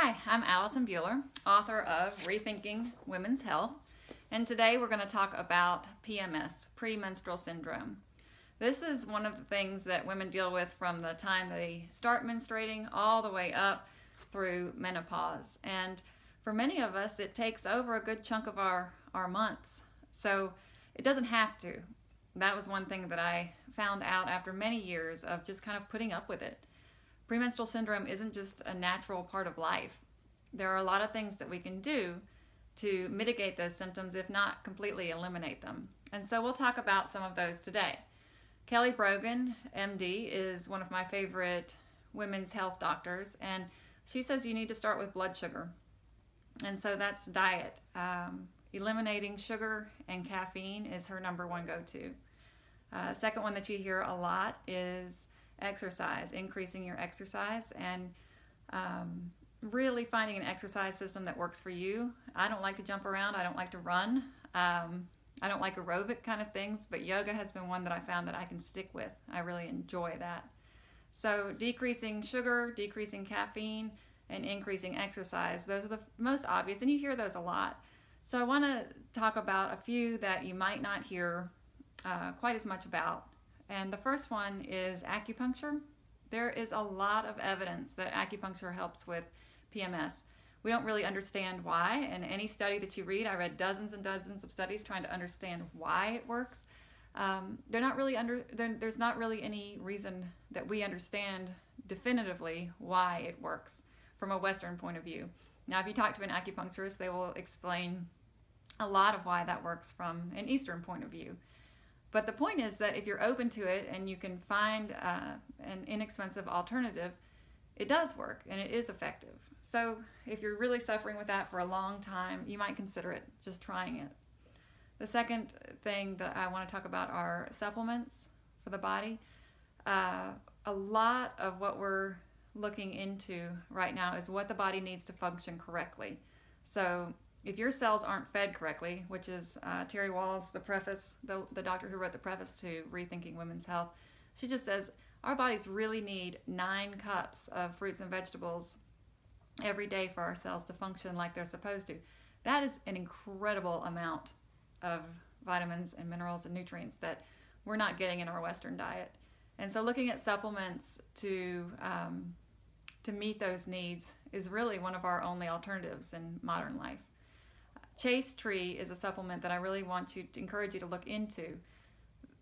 Hi, I'm Allison Buehler, author of Rethinking Women's Health, and today we're going to talk about PMS, premenstrual syndrome. This is one of the things that women deal with from the time they start menstruating all the way up through menopause. And for many of us, it takes over a good chunk of our months. So it doesn't have to. That was one thing that I found out after many years of just kind of putting up with it. Premenstrual syndrome isn't just a natural part of life. There are a lot of things that we can do to mitigate those symptoms, if not completely eliminate them. And so we'll talk about some of those today. Kelly Brogan, MD, is one of my favorite women's health doctors, and she says you need to start with blood sugar. And so that's diet. Eliminating sugar and caffeine is her number one go-to. Second one that you hear a lot is exercise, increasing your exercise, and really finding an exercise system that works for you. I don't like to jump around. I don't like to run. I don't like aerobic kind of things, but yoga has been one that I found that I can stick with. I really enjoy that. So decreasing sugar, decreasing caffeine, and increasing exercise. Those are the most obvious, and you hear those a lot. So I want to talk about a few that you might not hear quite as much about. And the first one is acupuncture. There is a lot of evidence that acupuncture helps with PMS. We don't really understand why, and any study that you read, I read dozens and dozens of studies trying to understand why it works. There's not really any reason that we understand definitively why it works from a Western point of view. Now, if you talk to an acupuncturist, they will explain a lot of why that works from an Eastern point of view. But the point is that if you're open to it and you can find an inexpensive alternative, it does work and it is effective. So if you're really suffering with that for a long time, you might consider it, just trying it. The second thing that I want to talk about are supplements for the body. A lot of what we're looking into right now is what the body needs to function correctly. So if your cells aren't fed correctly, which is Terry Wahls, the doctor who wrote the preface to Rethinking Women's Health, she just says our bodies really need 9 cups of fruits and vegetables every day for our cells to function like they're supposed to. That is an incredible amount of vitamins and minerals and nutrients that we're not getting in our Western diet. And so looking at supplements to meet those needs is really one of our only alternatives in modern life. Chase tree is a supplement that I really want to encourage you to look into.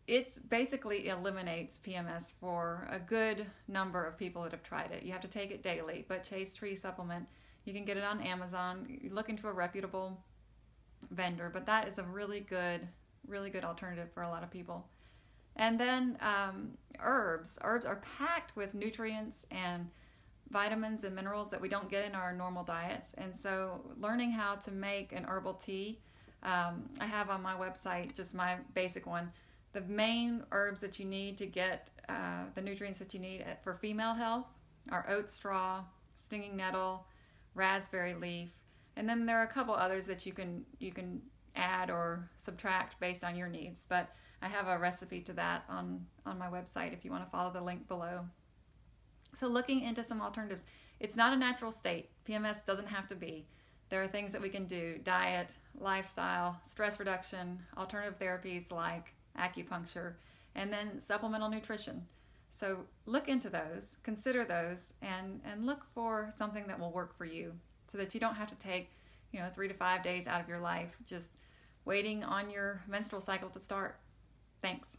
It basically eliminates PMS for a good number of people that have tried it. You have to take it daily, but Chase tree supplement, you can get it on Amazon. You look into a reputable vendor, but that is a really good alternative for a lot of people. And then herbs. Herbs are packed with nutrients and vitamins and minerals that we don't get in our normal diets. And so learning how to make an herbal tea, I have on my website just my basic one. The main herbs that you need to get the nutrients that you need for female health are oat straw, stinging nettle, raspberry leaf, and then there are a couple others that you can add or subtract based on your needs. But I have a recipe to that on my website if you want to follow the link below. So looking into some alternatives. It's not a natural state. PMS doesn't have to be. There are things that we can do: diet, lifestyle, stress reduction, alternative therapies like acupuncture, and then supplemental nutrition. So look into those, consider those, and look for something that will work for you so that you don't have to take 3 to 5 days out of your life just waiting on your menstrual cycle to start. Thanks.